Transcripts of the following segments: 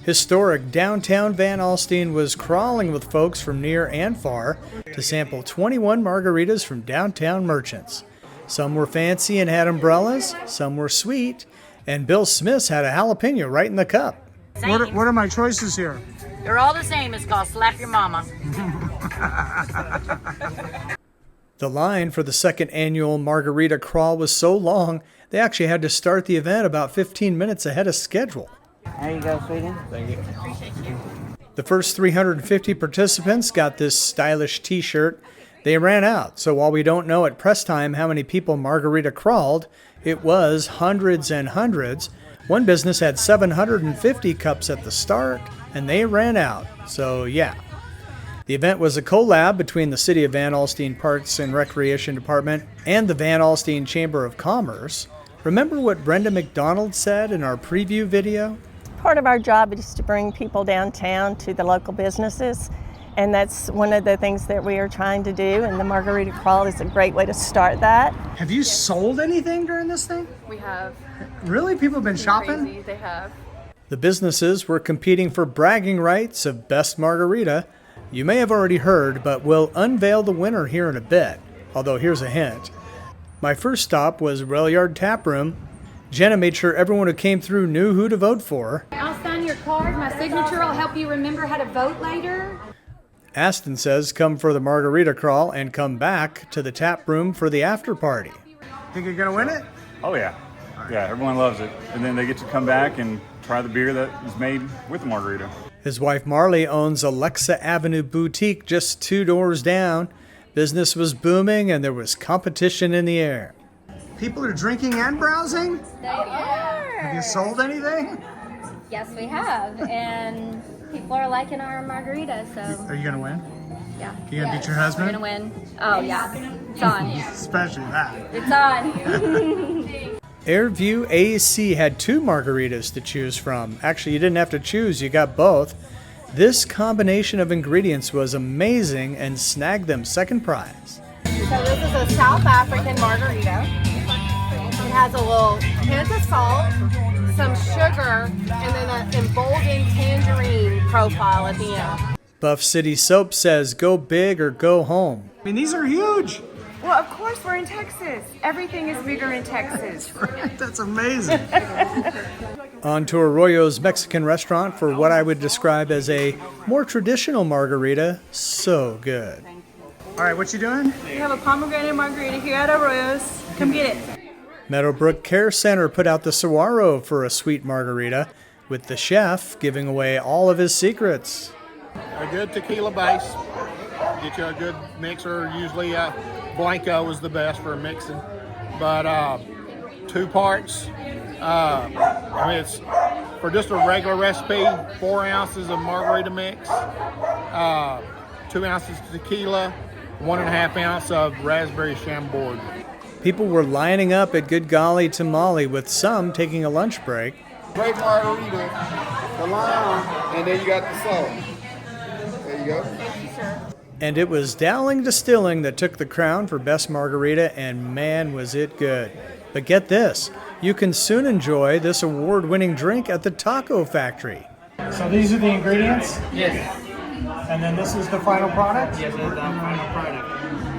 Historic downtown Van Alstyne was crawling with folks from near and far to sample 21 margaritas from downtown merchants. Some were fancy and had umbrellas, some were sweet, and Bill Smith's had a jalapeno right in the cup. What are my choices here? They're all the same. It's called Slap Your Mama. The line for the second annual Margarita Crawl was so long, they actually had to start the event about 15 minutes ahead of schedule. There you go, sweetie. Thank you. Appreciate you. The first 350 participants got this stylish t-shirt. They ran out, so while we don't know at press time how many people Margarita crawled, it was hundreds and hundreds. One business had 750 cups at the start, and they ran out, so yeah. The event was a collab between the City of Van Alstyne Parks and Recreation Department and the Van Alstyne Chamber of Commerce. Remember what Brenda McDonald said in our preview video? Part of our job is to bring people downtown to the local businesses, and that's one of the things that we are trying to do, and the Margarita Crawl is a great way to start that. Have you sold anything during this thing? We have. Really? People have been shopping? Crazy. They have. The businesses were competing for bragging rights of Best Margarita. You may have already heard, but we'll unveil the winner here in a bit, although here's a hint. My first stop was Rail Yard Tap Room. Jenna made sure everyone who came through knew who to vote for. I'll sign your card. My signature will help you remember how to vote later. Aston says come for the Margarita Crawl and come back to the tap room for the after party. Think you're going to win it? Oh, yeah. Yeah, everyone loves it. And then they get to come back and try the beer that is made with the margarita. His wife Marley owns Alexa Avenue Boutique just 2 doors down. Business was booming and there was competition in the air. People are drinking and browsing? They are. Have you sold anything? Yes, we have. And people are liking our margarita, so. Are you going to win? Yeah. You going to beat your husband? We're going to win. Oh, yeah. It's on. Especially that. It's on. Airview AEC had 2 margaritas to choose from. Actually, you didn't have to choose, you got both. This combination of ingredients was amazing and snagged them second prize. So this is a South African margarita. It has a little hint of salt, some sugar, and then an emboldened tangerine profile at the end. Buff City Soap says go big or go home. I mean, these are huge. Well, of course, we're in Texas. Everything is bigger in Texas. Right? That's amazing. On to Arroyo's Mexican restaurant for what I would describe as a more traditional margarita. So good. All right, what you doing? We have a pomegranate margarita here at Arroyo's. Come get it. Meadowbrook Care Center put out the saguaro for a sweet margarita, with the chef giving away all of his secrets. A good tequila base. Get you a good mixer. Usually Blanco is the best for mixing. But 2 parts. I mean, it's for just a regular recipe, 4 ounces of margarita mix, 2 ounces of tequila, 1.5 ounce of raspberry chambord. People were lining up at Good Golly Tamale, with some taking a lunch break. Great margarita, the lime, and then you got the salt. There you go. Thank you, sir. And it was Dowling Distilling that took the crown for best margarita, and man was it good. But get this, you can soon enjoy this award-winning drink at the Taco Factory. So these are the ingredients? Yes. And then this is the final product? Yes, that's our final product.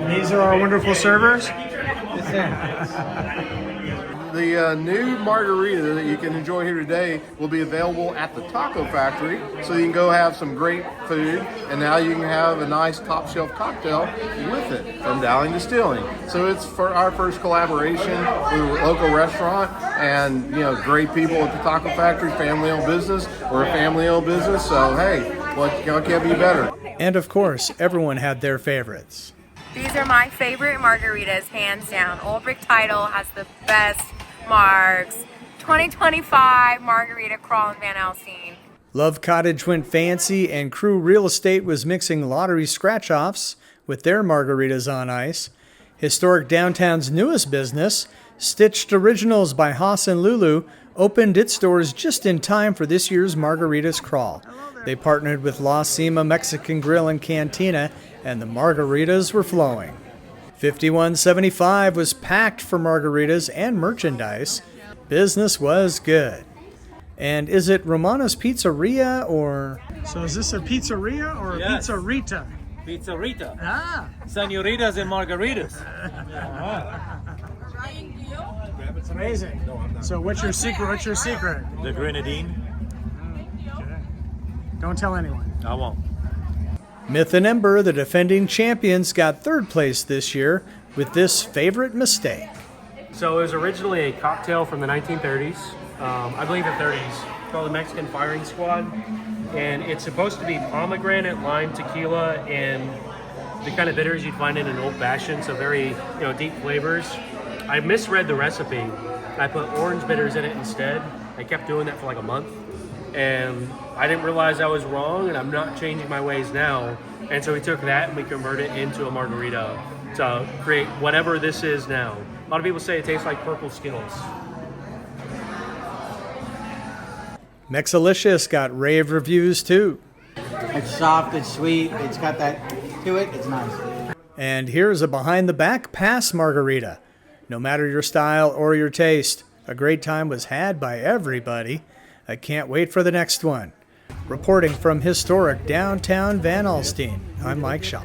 And these are our wonderful servers? The new margarita that you can enjoy here today will be available at the Taco Factory, so you can go have some great food, and now you can have a nice top shelf cocktail with it from Dowling Distilling. So it's for our first collaboration with a local restaurant, and great people at the Taco Factory, family-owned business. We're a family-owned business, so hey, what can't be better? And of course, everyone had their favorites. These are my favorite margaritas, hands down. Old Brick Title has the best margs. 2025 Margarita Crawl in Van Alstyne. Love Cottage went fancy, and Crew Real Estate was mixing lottery scratch-offs with their margaritas on ice. Historic Downtown's newest business, Stitched Originals by Haas and Lulu, opened its doors just in time for this year's Margaritas Crawl. They partnered with La Cima Mexican Grill and Cantina, and the margaritas were flowing. 5175 was packed for margaritas and merchandise. Business was good. And is it Romana's Pizzeria or? So is this a pizzeria or a Yes. pizzerita? Pizzerita. Ah. Senoritas and margaritas. It's amazing. So what's your secret? What's your secret? The grenadine. Don't tell anyone. I won't. Myth and Ember, the defending champions, got third place this year with this favorite mistake. So it was originally a cocktail from the 1930s, I believe the 30s, called the Mexican Firing Squad. And it's supposed to be pomegranate, lime, tequila, and the kind of bitters you'd find in an old fashioned, so very deep flavors. I misread the recipe. I put orange bitters in it instead. I kept doing that for like a month. And I didn't realize I was wrong, and I'm not changing my ways now. And so we took that and we converted it into a margarita to create whatever this is now. A lot of people say it tastes like purple Skittles. Mexalicious got rave reviews too. It's soft, it's sweet, it's got that to it, it's nice. And here's a behind the back pass margarita. No matter your style or your taste, a great time was had by everybody. I can't wait for the next one. Reporting from historic downtown Van Alstyne, I'm Mike Shaw.